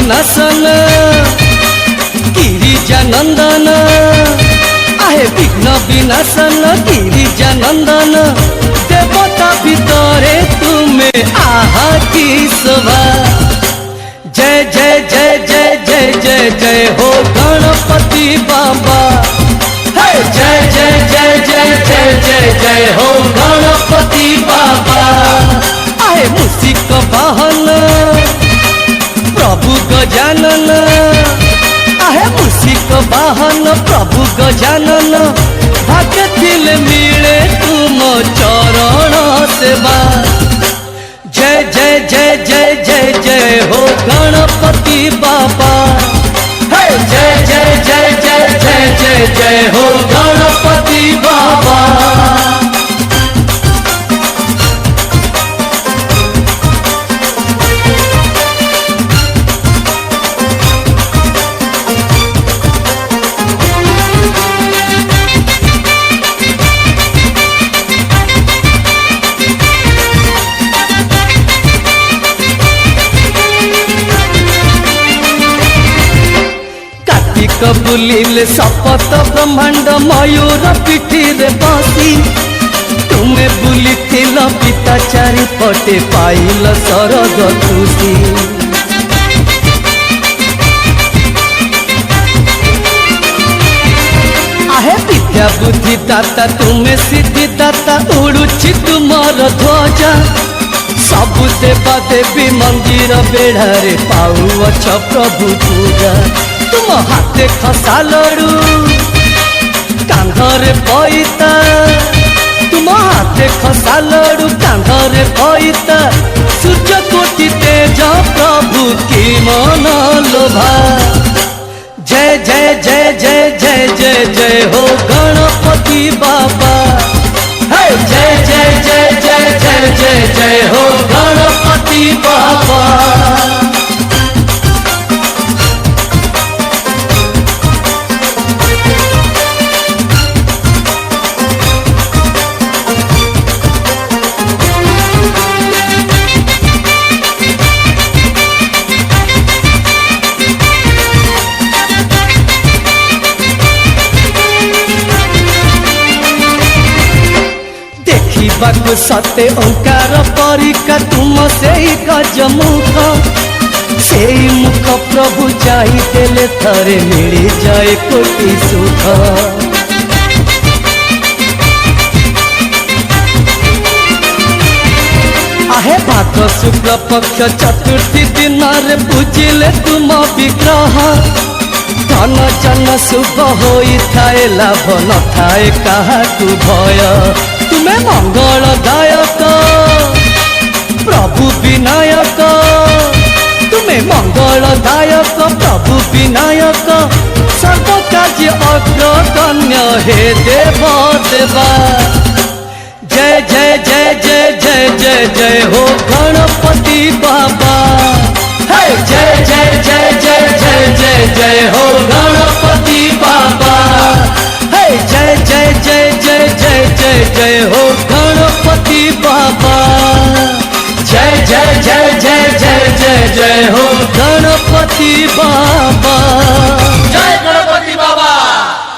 विनाशन गिरिजानंदन आहे विघ्न विनाशन गिरिजानंदन देवता भितरे तुम्हें आहा की शोभा। जय जय जय जय जय जय जय हो गणपति बाबा। जय जय जय जय जय जय जय हो गणपति बाबा। आहे मूषिक वाहन प्रभु गजानन आहे मूषिक वाहन प्रभु गजानन भाग्य थिले मिले तुम चरण सेवा। जय जय जय जय जय जय हो गणपति बाबा। जय जय जय जय जय जय जय हो गणपति बाबा। बुलिले शपथ ब्रह्मांड मयूर पिठी रे बसी तुम्हें बुली पिता चारि पटे पाइल सरग खुशी। आहे विद्या बुद्धि दाता तुम्हें सिद्धि दाता उड़ुछि तुमर ध्वजा। सबु देवा देवी मंदिर बेढ़ारे पाउअछ प्रभु पूजा। तुम हाथे खसा लड़ू कांधरे पैता तुम हाथे खसा लड़ू कांधरे पैता सूर्य कोटि तेज प्रभु की मन लोभा। जय जय जय जय जय जय जय हो गणपति बाबा। जय जय जय जय जय जय जय हो गणपति बाबा। बाकु सते ओंकार परिका तुम से गजमुख से मुख प्रभु जाई देले थरे मिली जाए कोटि सुख। आहे भाग शुक्ल पक्ष चतुर्थी दिन रे पूजिले तुम विग्रह। धन जन शुभ होई थाए लाभ न थाए काहाकु भय। तुम्हें मंगलदायक प्रभु विनायक तुम्हें मंगलदायक प्रभु विनायक सर्व कार्य अग्रगण्य हे देव देवा। जय जय जय जय जय जय जय हो गणपति बाबा। जय जय जय जय जय जय जय हो गणपति बाबा। जय जय जय जय जय जय जय हो गणपति बाबा। जय जय जय जय जय जय जय हो गणपति बाबा।